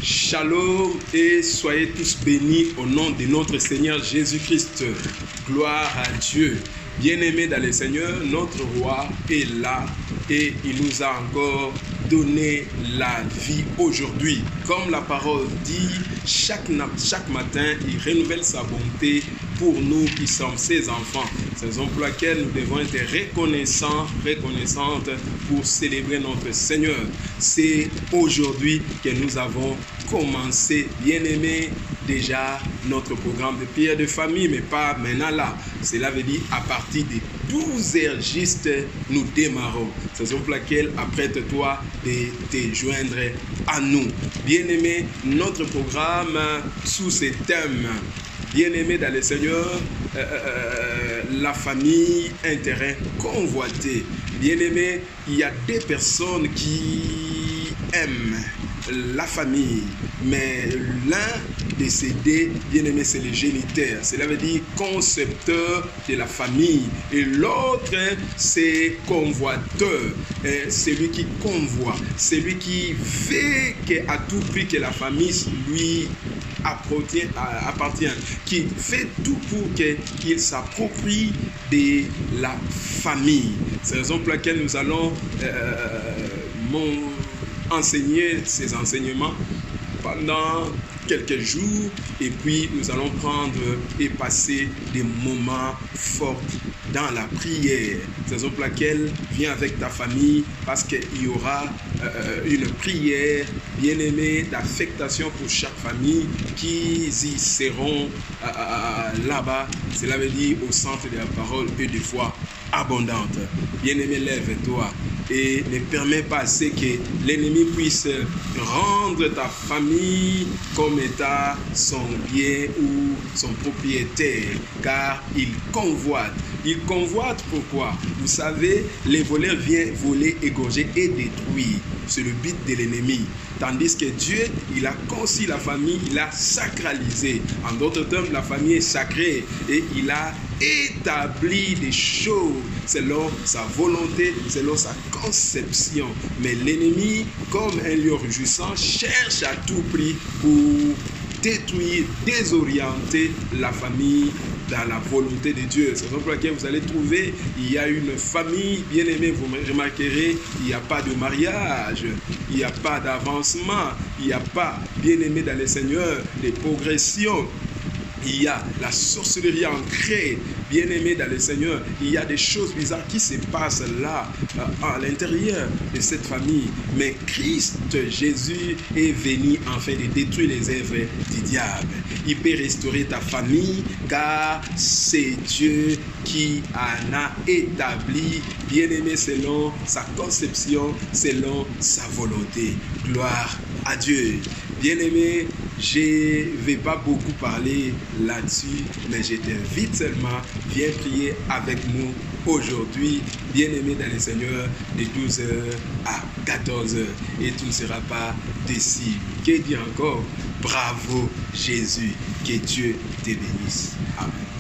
Shalom et soyez tous bénis au nom de notre Seigneur Jésus-Christ. Gloire à Dieu. Bien-aimés dans le Seigneur, notre roi est là et il nous a encore donné la vie aujourd'hui. Comme la parole dit, chaque matin, il renouvelle sa bonté pour nous qui sommes ses enfants. C'est la raison pour laquelle nous devons être reconnaissantes pour célébrer notre Seigneur. C'est aujourd'hui que nous avons commencé, bien-aimés, déjà notre programme de prière de famille, mais pas maintenant là. Cela veut dire à partir de 12 heures juste, nous démarrons. C'est la raison pour laquelle apprête-toi de te joindre à nous. Bien-aimés, notre programme sous ces thèmes. Bien-aimés dans le Seigneur, la famille, un terrain convoité. Bien-aimés, il y a des personnes qui aiment la famille, mais l'un décédé, bien-aimé, c'est le géniteur. Cela veut dire concepteur de la famille. Et l'autre, c'est convoiteur. Celui qui convoite, celui qui veut qu'à tout prix que la famille lui appartient, qui fait tout pour qu'il s'approprie de la famille. C'est la raison pour laquelle nous allons enseigner ces enseignements pendant quelques jours et puis nous allons prendre et passer des moments forts dans la prière. C'est la raison pour laquelle viens avec ta famille parce qu'il y aura une prière bien-aimée d'affectation pour chaque famille qui y seront là-bas. Cela veut dire au centre de la parole et de foi abondante. Bien-aimé, lève-toi et ne permets pas que l'ennemi puisse rendre ta famille comme état son bien ou son propriétaire, car il convoite. Il convoite pourquoi? Vous savez, les voleurs viennent voler, égorger et détruire. C'est le but de l'ennemi. Tandis que Dieu, il a conçu la famille, il a sacralisé. En d'autres termes, la famille est sacrée et il a établi des choses selon sa volonté, selon sa conception. Mais l'ennemi, comme un lion rugissant, cherche à tout prix pour détruire, désorienter la famille dans la volonté de Dieu. C'est pour laquelle vous allez trouver, il y a une famille bien-aimée, vous remarquerez, il n'y a pas de mariage, il n'y a pas d'avancement, il n'y a pas, bien-aimé dans le Seigneur, de progression. Il y a la sorcellerie ancrée, bien-aimé dans le Seigneur. Il y a des choses bizarres qui se passent là, à l'intérieur de cette famille. Mais Christ Jésus est venu afin de détruire les œuvres du diable. Il peut restaurer ta famille car c'est Dieu qui en a établi, bien-aimé, selon sa conception, selon sa volonté. Gloire à Dieu. Bien-aimé, je ne vais pas beaucoup parler là-dessus, mais je t'invite seulement, viens prier avec nous aujourd'hui, bien-aimé dans le Seigneur, de 12h à 14h, et tu ne seras pas déçu. Que dit encore? Bravo Jésus, que Dieu te bénisse. Amen.